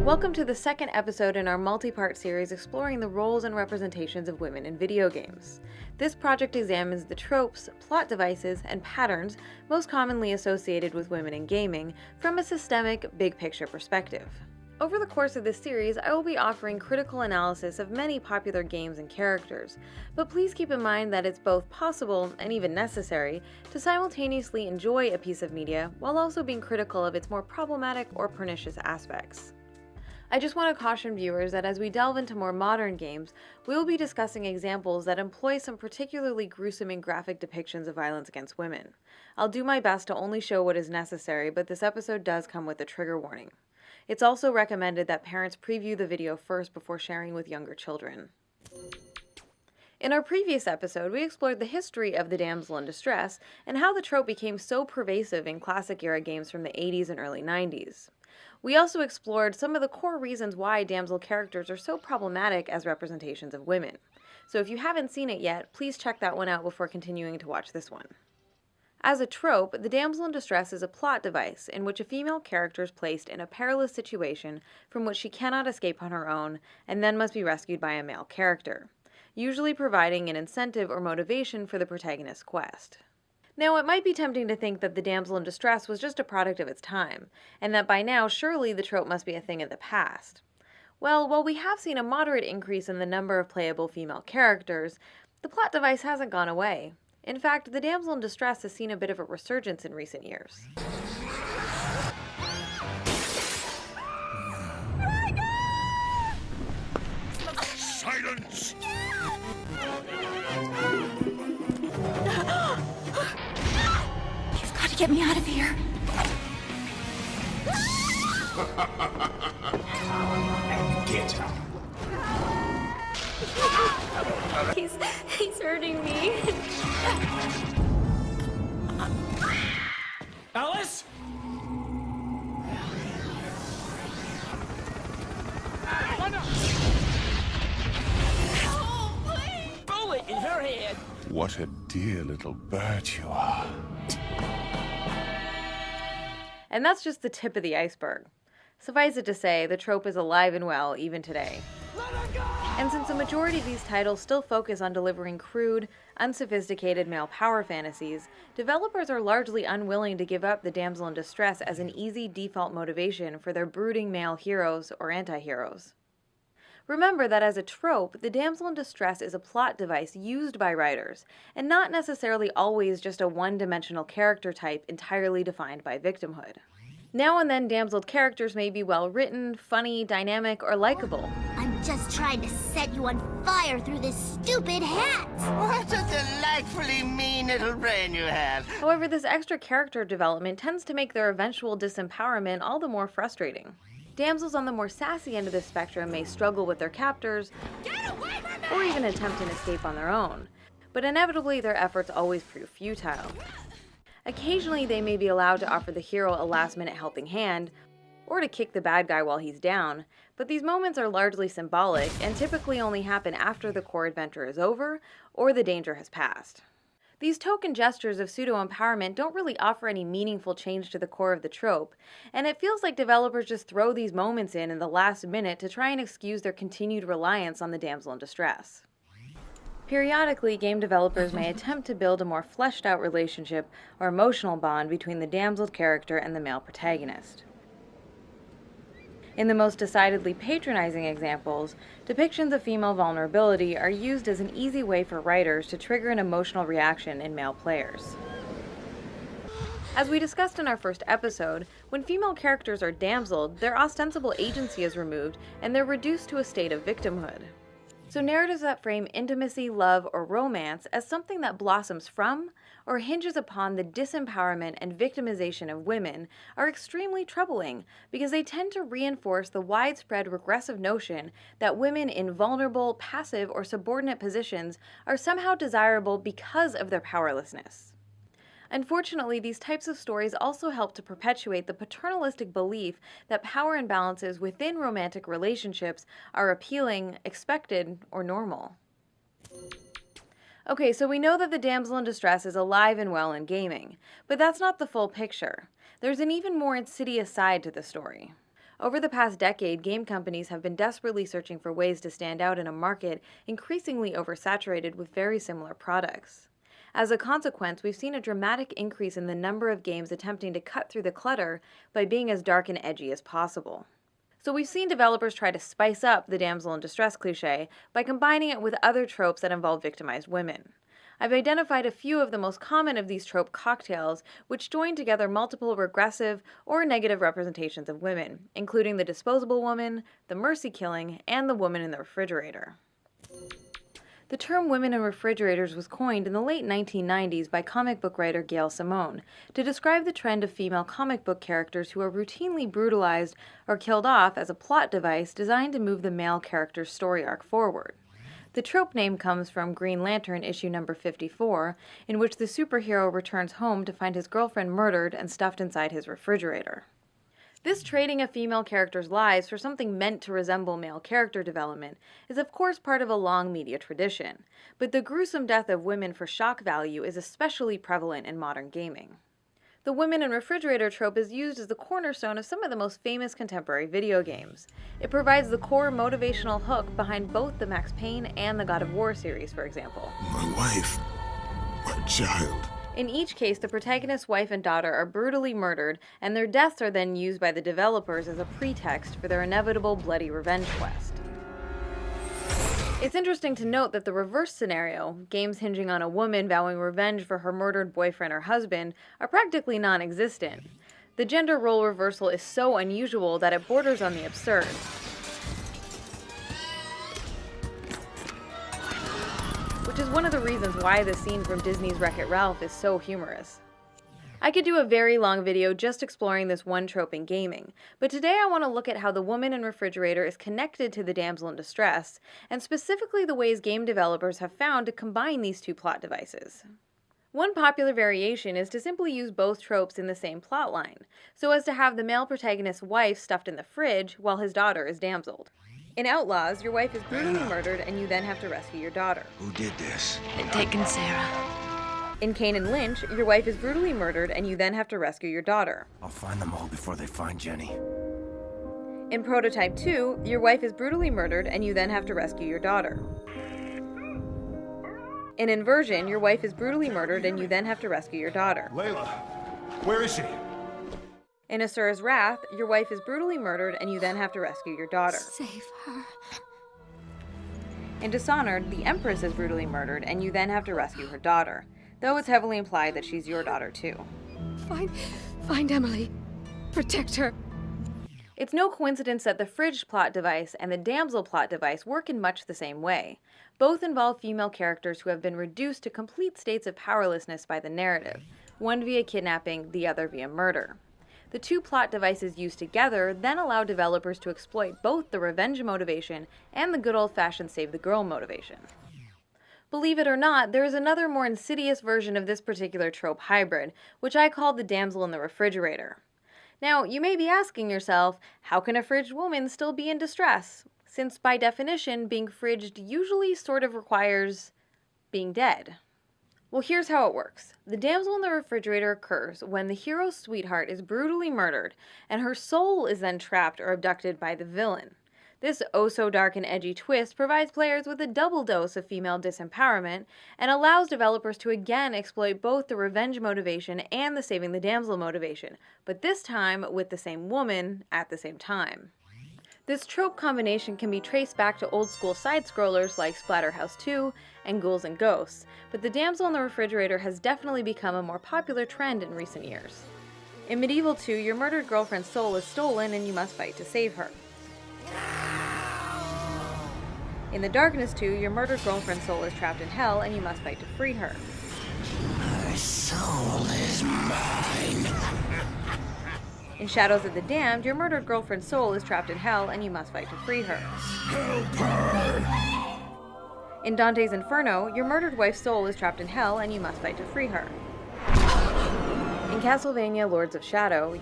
Welcome to the second episode in our multi-part series exploring the roles and representations of women in video games. This project examines the tropes, plot devices, and patterns most commonly associated with women in gaming from a systemic, big-picture perspective. Over the course of this series, I will be offering critical analysis of many popular games and characters, but please keep in mind that it's both possible, and even necessary, to simultaneously enjoy a piece of media while also being critical of its more problematic or pernicious aspects. I just want to caution viewers that as we delve into more modern games, we will be discussing examples that employ some particularly gruesome and graphic depictions of violence against women. I'll do my best to only show what is necessary, but this episode does come with a trigger warning. It's also recommended that parents preview the video first before sharing with younger children. In our previous episode, we explored the history of the damsel in distress and how the trope became so pervasive in classic-era games from the 80s and early 90s. We also explored some of the core reasons why damsel characters are so problematic as representations of women. So if you haven't seen it yet, please check that one out before continuing to watch this one. As a trope, the damsel in distress is a plot device in which a female character is placed in a perilous situation from which she cannot escape on her own and then must be rescued by a male character, usually providing an incentive or motivation for the protagonist's quest. Now, it might be tempting to think that the damsel in distress was just a product of its time, and that by now surely the trope must be a thing of the past. Well, while we have seen a moderate increase in the number of playable female characters, the plot device hasn't gone away. In fact, the damsel in distress has seen a bit of a resurgence in recent years. Silence! You've got to get me out of here. Get out. He's hurting me. Alice? Oh, please. Bullet in her head. What a dear little bird you are. And that's just the tip of the iceberg. Suffice it to say, the trope is alive and well even today. And since the majority of these titles still focus on delivering crude, unsophisticated male power fantasies, developers are largely unwilling to give up the damsel in distress as an easy default motivation for their brooding male heroes or anti-heroes. Remember that as a trope, the damsel in distress is a plot device used by writers, and not necessarily always just a one-dimensional character type entirely defined by victimhood. Now and then, damseled characters may be well-written, funny, dynamic, or likable. I'm just trying to set you on fire through this stupid hat! What a delightfully mean little brain you have. However, this extra character development tends to make their eventual disempowerment all the more frustrating. Damsels on the more sassy end of the spectrum may struggle with their captors, or even attempt an escape on their own, but inevitably their efforts always prove futile. Occasionally they may be allowed to offer the hero a last-minute helping hand, or to kick the bad guy while he's down, but these moments are largely symbolic and typically only happen after the core adventure is over, or the danger has passed. These token gestures of pseudo-empowerment don't really offer any meaningful change to the core of the trope, and it feels like developers just throw these moments in the last minute to try and excuse their continued reliance on the damsel in distress. Periodically, game developers may attempt to build a more fleshed-out relationship or emotional bond between the damseled character and the male protagonist. In the most decidedly patronizing examples, depictions of female vulnerability are used as an easy way for writers to trigger an emotional reaction in male players. As we discussed in our first episode, when female characters are damseled, their ostensible agency is removed and they're reduced to a state of victimhood. So narratives that frame intimacy, love, or romance as something that blossoms from or hinges upon the disempowerment and victimization of women are extremely troubling because they tend to reinforce the widespread regressive notion that women in vulnerable, passive, or subordinate positions are somehow desirable because of their powerlessness. Unfortunately, these types of stories also help to perpetuate the paternalistic belief that power imbalances within romantic relationships are appealing, expected, or normal. Okay, so we know that the damsel in distress is alive and well in gaming, but that's not the full picture. There's an even more insidious side to the story. Over the past decade, game companies have been desperately searching for ways to stand out in a market increasingly oversaturated with very similar products. As a consequence, we've seen a dramatic increase in the number of games attempting to cut through the clutter by being as dark and edgy as possible. So we've seen developers try to spice up the damsel in distress cliche by combining it with other tropes that involve victimized women. I've identified a few of the most common of these trope cocktails, which join together multiple regressive or negative representations of women, including the disposable woman, the mercy killing, and the woman in the refrigerator. The term women in refrigerators was coined in the late 1990s by comic book writer Gail Simone to describe the trend of female comic book characters who are routinely brutalized or killed off as a plot device designed to move the male character's story arc forward. The trope name comes from Green Lantern issue number 54, in which the superhero returns home to find his girlfriend murdered and stuffed inside his refrigerator. This trading of female characters' lives for something meant to resemble male character development is of course part of a long media tradition, but the gruesome death of women for shock value is especially prevalent in modern gaming. The women in refrigerator trope is used as the cornerstone of some of the most famous contemporary video games. It provides the core motivational hook behind both the Max Payne and the God of War series, for example. My wife. My child. In each case, the protagonist's wife and daughter are brutally murdered, and their deaths are then used by the developers as a pretext for their inevitable bloody revenge quest. It's interesting to note that the reverse scenario, games hinging on a woman vowing revenge for her murdered boyfriend or husband, are practically non-existent. The gender role reversal is so unusual that it borders on the absurd. Which is one of the reasons why the scene from Disney's Wreck-It Ralph is so humorous. I could do a very long video just exploring this one trope in gaming, but today I want to look at how the woman in refrigerator is connected to the damsel in distress, and specifically the ways game developers have found to combine these two plot devices. One popular variation is to simply use both tropes in the same plotline, so as to have the male protagonist's wife stuffed in the fridge while his daughter is damseled. In Outlaws, your wife is brutally murdered and you then have to rescue your daughter. Who did this? They've taken Sarah. In Kane and Lynch, your wife is brutally murdered and you then have to rescue your daughter. I'll find them all before they find Jenny. In Prototype 2, your wife is brutally murdered and you then have to rescue your daughter. In Inversion, your wife is brutally murdered and you then have to rescue your daughter. Layla, where is she? In Asura's Wrath, your wife is brutally murdered and you then have to rescue your daughter. Save her. In Dishonored, the Empress is brutally murdered and you then have to rescue her daughter, though it's heavily implied that she's your daughter too. Find Emily. Protect her. It's no coincidence that the fridge plot device and the damsel plot device work in much the same way. Both involve female characters who have been reduced to complete states of powerlessness by the narrative, one via kidnapping, the other via murder. The two plot devices used together then allow developers to exploit both the revenge motivation and the good old-fashioned save-the-girl motivation. Believe it or not, there is another more insidious version of this particular trope hybrid, which I call the damsel in the refrigerator. Now, you may be asking yourself, how can a fridged woman still be in distress? Since by definition, being fridged usually sort of requires being dead. Well, here's how it works. The damsel in the refrigerator occurs when the hero's sweetheart is brutally murdered, and her soul is then trapped or abducted by the villain. This oh-so-dark and edgy twist provides players with a double dose of female disempowerment, and allows developers to again exploit both the revenge motivation and the saving the damsel motivation, but this time with the same woman at the same time. This trope combination can be traced back to old-school side-scrollers like Splatterhouse 2 and Ghouls and Ghosts, but the damsel in the refrigerator has definitely become a more popular trend in recent years. In Medieval 2, your murdered girlfriend's soul is stolen and you must fight to save her. In The Darkness 2, your murdered girlfriend's soul is trapped in hell and you must fight to free her. My soul is mine. In Shadows of the Damned, your murdered girlfriend's soul is trapped in hell and you must fight to free her. Help her! In Dante's Inferno, your murdered wife's soul is trapped in hell and you must fight to free her. In Castlevania Lords of Shadow,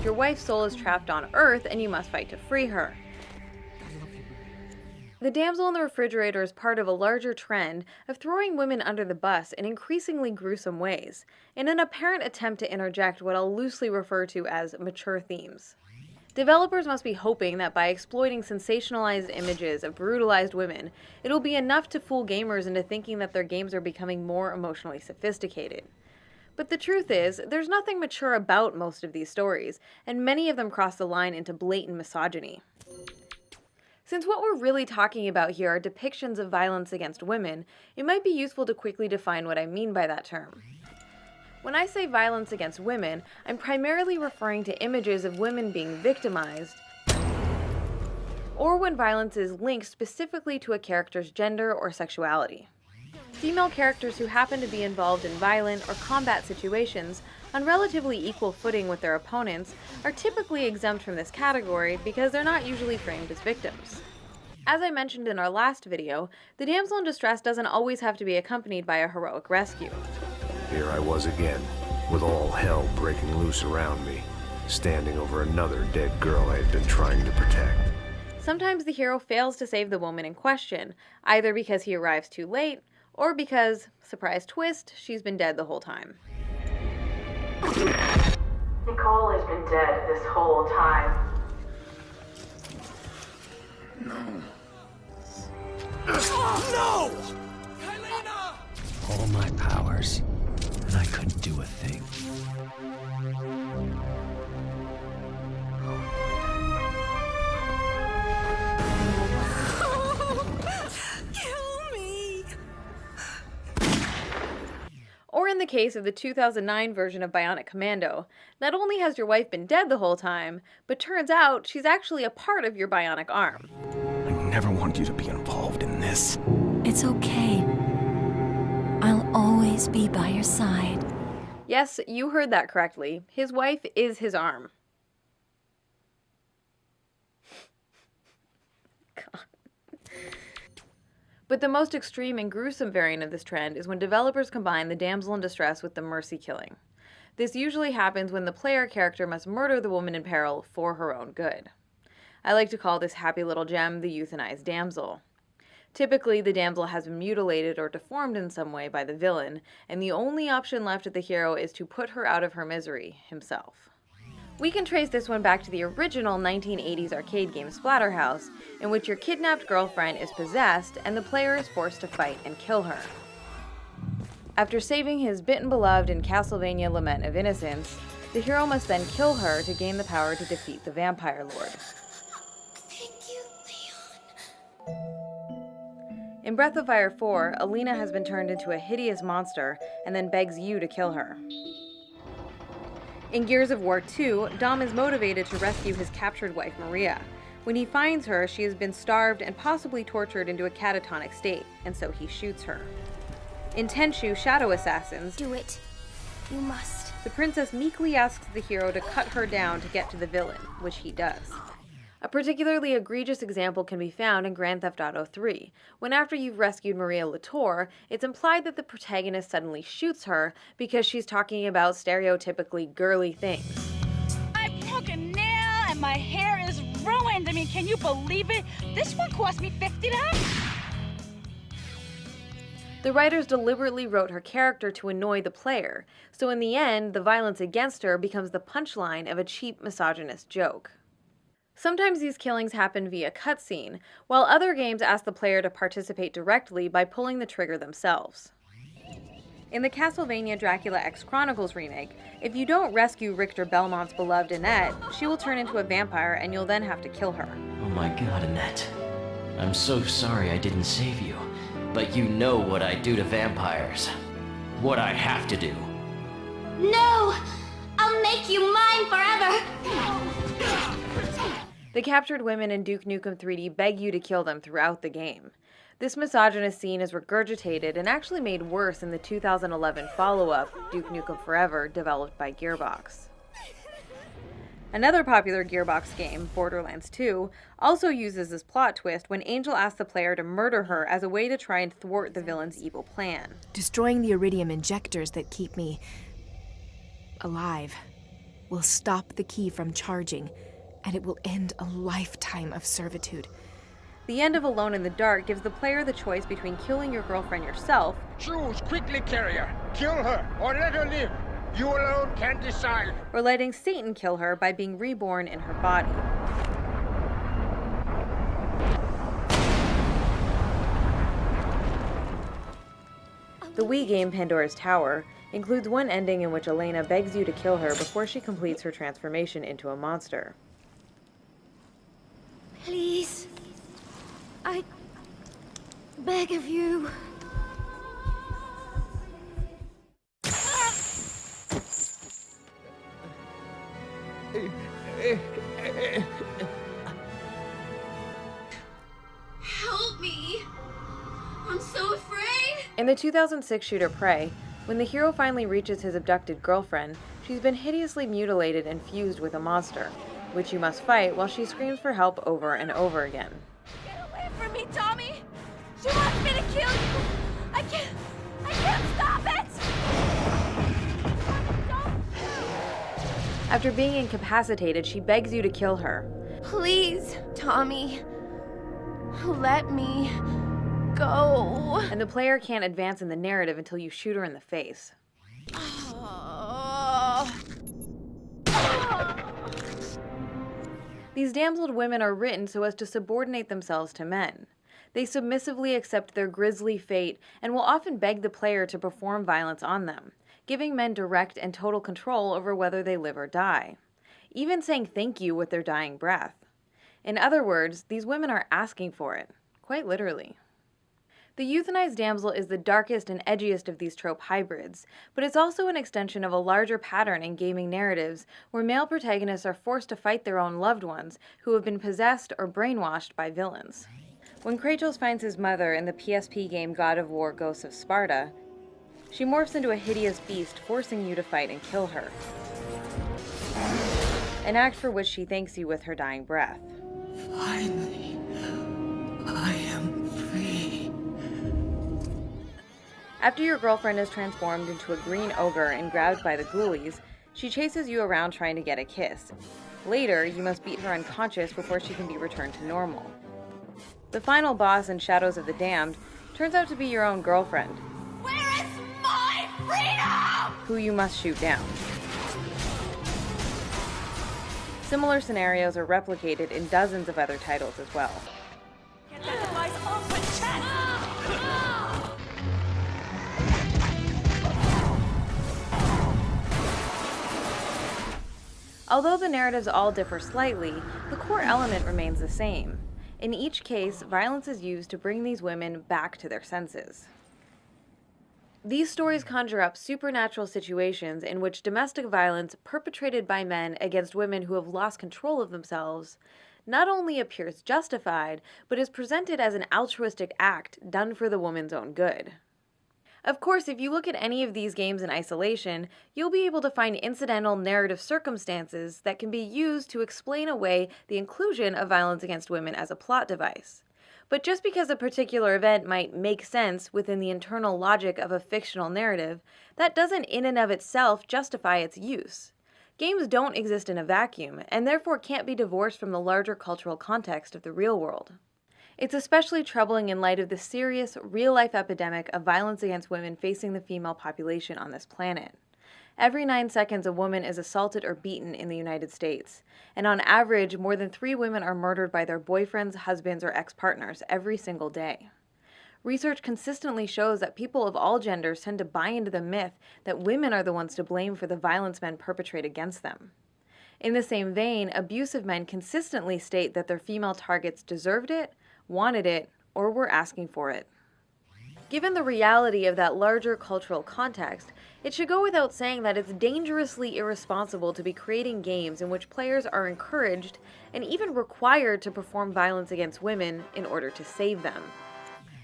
your wife's soul is trapped on Earth and you must fight to free her. The Damsel in the Refrigerator is part of a larger trend of throwing women under the bus in increasingly gruesome ways, in an apparent attempt to interject what I'll loosely refer to as mature themes. Developers must be hoping that by exploiting sensationalized images of brutalized women, it'll be enough to fool gamers into thinking that their games are becoming more emotionally sophisticated. But the truth is, there's nothing mature about most of these stories, and many of them cross the line into blatant misogyny. Since what we're really talking about here are depictions of violence against women, it might be useful to quickly define what I mean by that term. When I say violence against women, I'm primarily referring to images of women being victimized, or when violence is linked specifically to a character's gender or sexuality. Female characters who happen to be involved in violent or combat situations on relatively equal footing with their opponents are typically exempt from this category because they're not usually framed as victims. As I mentioned in our last video, the damsel in distress doesn't always have to be accompanied by a heroic rescue. Here I was again, with all hell breaking loose around me, standing over another dead girl I had been trying to protect. Sometimes the hero fails to save the woman in question, either because he arrives too late, or because, surprise twist, she's been dead the whole time. Nicole has been dead this whole time. No! All my powers, and I couldn't do a thing. Kill me! Or in the case of the 2009 version of Bionic Commando, not only has your wife been dead the whole time, but turns out she's actually a part of your bionic arm. I never wanted you to be involved in this. It's okay. I'll always be by your side. Yes, you heard that correctly. His wife is his arm. God. But the most extreme and gruesome variant of this trend is when developers combine the damsel in distress with the mercy killing. This usually happens when the player character must murder the woman in peril for her own good. I like to call this happy little gem the euthanized damsel. Typically, the damsel has been mutilated or deformed in some way by the villain, and the only option left to the hero is to put her out of her misery himself. We can trace this one back to the original 1980s arcade game Splatterhouse, in which your kidnapped girlfriend is possessed and the player is forced to fight and kill her. After saving his bitten beloved in Castlevania Lament of Innocence, the hero must then kill her to gain the power to defeat the vampire lord. Thank you, Leon. In Breath of Fire 4, Alina has been turned into a hideous monster and then begs you to kill her. In Gears of War 2, Dom is motivated to rescue his captured wife Maria. When he finds her, she has been starved and possibly tortured into a catatonic state, and so he shoots her. In Tenchu Shadow Assassins, Do it. You must. the princess meekly asks the hero to cut her down to get to the villain, which he does. A particularly egregious example can be found in Grand Theft Auto 3, when after you've rescued Maria Latour, it's implied that the protagonist suddenly shoots her because she's talking about stereotypically girly things. I broke a nail and my hair is ruined. I mean, can you believe it? This one cost me $50. The writers deliberately wrote her character to annoy the player, so in the end, the violence against her becomes the punchline of a cheap misogynist joke. Sometimes these killings happen via cutscene, while other games ask the player to participate directly by pulling the trigger themselves. In the Castlevania Dracula X Chronicles remake, if you don't rescue Richter Belmont's beloved Annette, she will turn into a vampire and you'll then have to kill her. Oh my god, Annette. I'm so sorry I didn't save you. But you know what I do to vampires. What I have to do. No! I'll make you mine forever! The captured women in Duke Nukem 3D beg you to kill them throughout the game. This misogynist scene is regurgitated and actually made worse in the 2011 follow-up, Duke Nukem Forever, developed by Gearbox. Another popular Gearbox game, Borderlands 2, also uses this plot twist when Angel asks the player to murder her as a way to try and thwart the villain's evil plan. Destroying the iridium injectors that keep me alive will stop the key from charging, and it will end a lifetime of servitude. The end of Alone in the Dark gives the player the choice between killing your girlfriend yourself. Choose quickly, carrier. Kill her or let her live. You alone can decide. Or letting Satan kill her by being reborn in her body. The Wii game Pandora's Tower includes one ending in which Elena begs you to kill her before she completes her transformation into a monster. Please. I beg of you. Help me! I'm so afraid! In the 2006 shooter Prey, when the hero finally reaches his abducted girlfriend, she's been hideously mutilated and fused with a monster, which you must fight while she screams for help over and over again. Get away from me, Tommy! She wants me to kill you! I can't stop it! After being incapacitated, she begs you to kill her. Please, Tommy. Let me go. And the player can't advance in the narrative until you shoot her in the face. These damseled women are written so as to subordinate themselves to men. They submissively accept their grisly fate and will often beg the player to perform violence on them, giving men direct and total control over whether they live or die, even saying thank you with their dying breath. In other words, these women are asking for it, quite literally. The euthanized damsel is the darkest and edgiest of these trope hybrids, but it's also an extension of a larger pattern in gaming narratives where male protagonists are forced to fight their own loved ones who have been possessed or brainwashed by villains. When Kratos finds his mother in the PSP game God of War Ghosts of Sparta, she morphs into a hideous beast, forcing you to fight and kill her. An act for which she thanks you with her dying breath. Finally, I am free. After your girlfriend is transformed into a green ogre and grabbed by the ghoulies, she chases you around trying to get a kiss. Later, you must beat her unconscious before she can be returned to normal. The final boss in Shadows of the Damned turns out to be your own girlfriend, Where is my freedom? who you must shoot down. Similar scenarios are replicated in dozens of other titles as well. Get that device off my chest! Although the narratives all differ slightly, the core element remains the same. In each case, violence is used to bring these women back to their senses. These stories conjure up supernatural situations in which domestic violence perpetrated by men against women who have lost control of themselves not only appears justified, but is presented as an altruistic act done for the woman's own good. Of course, if you look at any of these games in isolation, you'll be able to find incidental narrative circumstances that can be used to explain away the inclusion of violence against women as a plot device. But just because a particular event might make sense within the internal logic of a fictional narrative, that doesn't in and of itself justify its use. Games don't exist in a vacuum, and therefore can't be divorced from the larger cultural context of the real world. It's especially troubling in light of the serious, real-life epidemic of violence against women facing the female population on this planet. Every 9 seconds, a woman is assaulted or beaten in the United States, and on average, more than 3 women are murdered by their boyfriends, husbands, or ex-partners every single day. Research consistently shows that people of all genders tend to buy into the myth that women are the ones to blame for the violence men perpetrate against them. In the same vein, abusive men consistently state that their female targets deserved it, wanted it, or were asking for it. Given the reality of that larger cultural context, it should go without saying that it's dangerously irresponsible to be creating games in which players are encouraged and even required to perform violence against women in order to save them.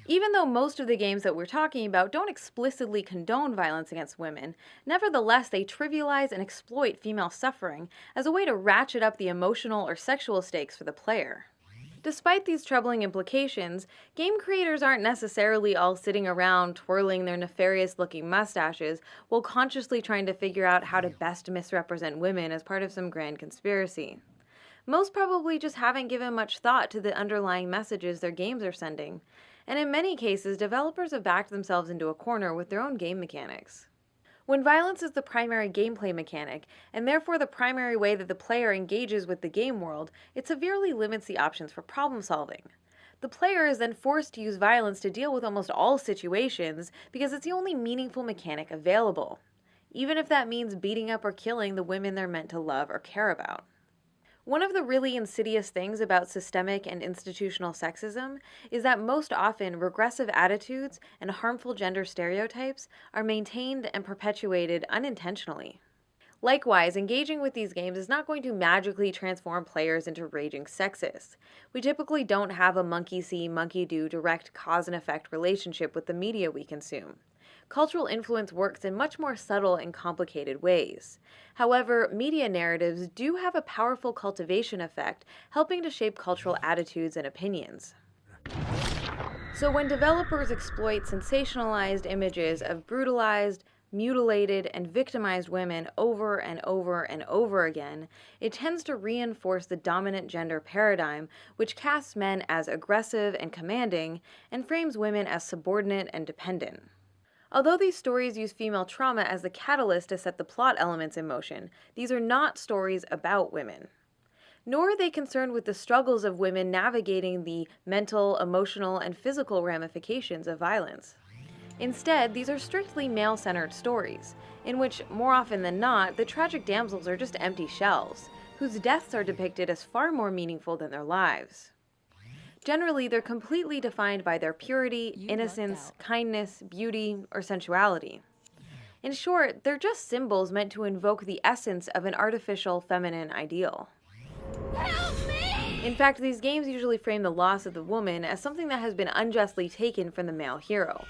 Even though most of the games that we're talking about don't explicitly condone violence against women, nevertheless they trivialize and exploit female suffering as a way to ratchet up the emotional or sexual stakes for the player. Despite these troubling implications, game creators aren't necessarily all sitting around twirling their nefarious-looking mustaches while consciously trying to figure out how to best misrepresent women as part of some grand conspiracy. Most probably just haven't given much thought to the underlying messages their games are sending, and in many cases, developers have backed themselves into a corner with their own game mechanics. When violence is the primary gameplay mechanic, and therefore the primary way that the player engages with the game world, it severely limits the options for problem solving. The player is then forced to use violence to deal with almost all situations because it's the only meaningful mechanic available, even if that means beating up or killing the women they're meant to love or care about. One of the really insidious things about systemic and institutional sexism is that most often regressive attitudes and harmful gender stereotypes are maintained and perpetuated unintentionally. Likewise, engaging with these games is not going to magically transform players into raging sexists. We typically don't have a monkey-see, monkey-do direct cause and effect relationship with the media we consume. Cultural influence works in much more subtle and complicated ways. However, media narratives do have a powerful cultivation effect, helping to shape cultural attitudes and opinions. So when developers exploit sensationalized images of brutalized, mutilated, and victimized women over and over and over again, it tends to reinforce the dominant gender paradigm, which casts men as aggressive and commanding, and frames women as subordinate and dependent. Although these stories use female trauma as the catalyst to set the plot elements in motion, these are not stories about women. Nor are they concerned with the struggles of women navigating the mental, emotional, and physical ramifications of violence. Instead, these are strictly male-centered stories, in which, more often than not, the tragic damsels are just empty shells, whose deaths are depicted as far more meaningful than their lives. Generally, they're completely defined by their purity, innocence, kindness, beauty, or sensuality. In short, they're just symbols meant to invoke the essence of an artificial feminine ideal. Help me! In fact, these games usually frame the loss of the woman as something that has been unjustly taken from the male hero.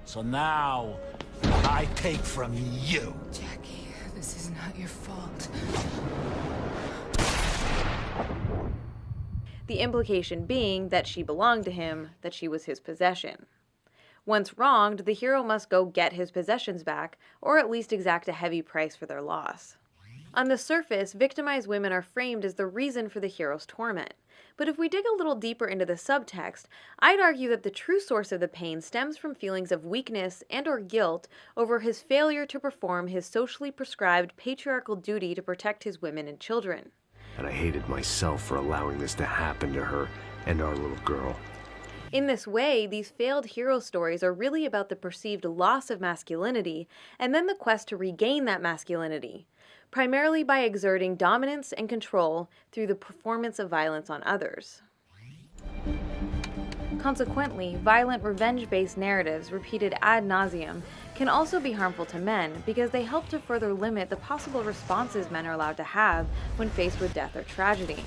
So now, I take from you. Jackie, this is not your fault. The implication being that she belonged to him, that she was his possession. Once wronged, the hero must go get his possessions back, or at least exact a heavy price for their loss. On the surface, victimized women are framed as the reason for the hero's torment. But if we dig a little deeper into the subtext, I'd argue that the true source of the pain stems from feelings of weakness and/or guilt over his failure to perform his socially prescribed patriarchal duty to protect his women and children. And I hated myself for allowing this to happen to her and our little girl. In this way, these failed hero stories are really about the perceived loss of masculinity and then the quest to regain that masculinity, primarily by exerting dominance and control through the performance of violence on others. Consequently, violent revenge-based narratives repeated ad nauseum can also be harmful to men because they help to further limit the possible responses men are allowed to have when faced with death or tragedy.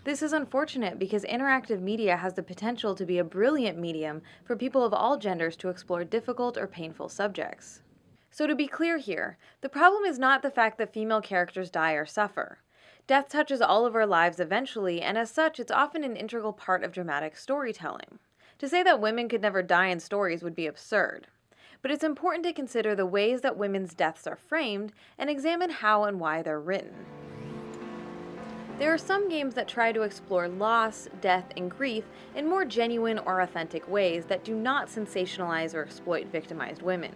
This is unfortunate because interactive media has the potential to be a brilliant medium for people of all genders to explore difficult or painful subjects. So to be clear here, the problem is not the fact that female characters die or suffer. Death touches all of our lives eventually, and as such, it's often an integral part of dramatic storytelling. To say that women could never die in stories would be absurd. But it's important to consider the ways that women's deaths are framed and examine how and why they're written. There are some games that try to explore loss, death, and grief in more genuine or authentic ways that do not sensationalize or exploit victimized women.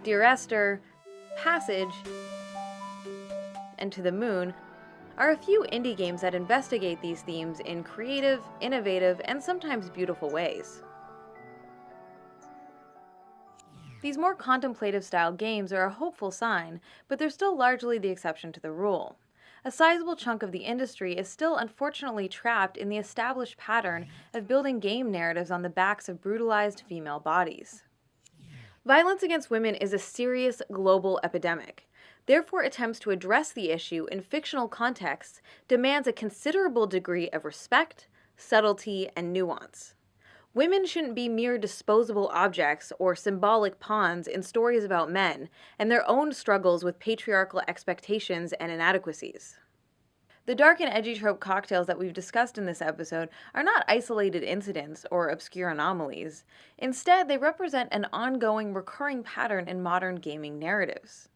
Dear Esther, Passage, and To the Moon are a few indie games that investigate these themes in creative, innovative, and sometimes beautiful ways. These more contemplative-style games are a hopeful sign, but they're still largely the exception to the rule. A sizable chunk of the industry is still unfortunately trapped in the established pattern of building game narratives on the backs of brutalized female bodies. Violence against women is a serious global epidemic. Therefore, attempts to address the issue in fictional contexts demands a considerable degree of respect, subtlety, and nuance. Women shouldn't be mere disposable objects or symbolic pawns in stories about men and their own struggles with patriarchal expectations and inadequacies. The dark and edgy trope cocktails that we've discussed in this episode are not isolated incidents or obscure anomalies. Instead, they represent an ongoing, recurring pattern in modern gaming narratives.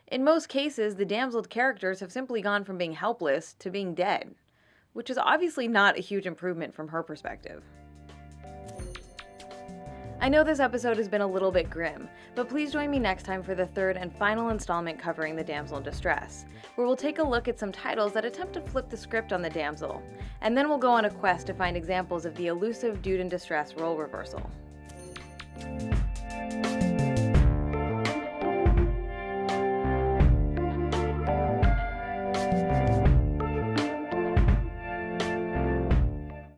In most cases, the damseled characters have simply gone from being helpless to being dead, which is obviously not a huge improvement from her perspective. I know this episode has been a little bit grim, but please join me next time for the third and final installment covering the damsel in distress, where we'll take a look at some titles that attempt to flip the script on the damsel, and then we'll go on a quest to find examples of the elusive dude in distress role reversal.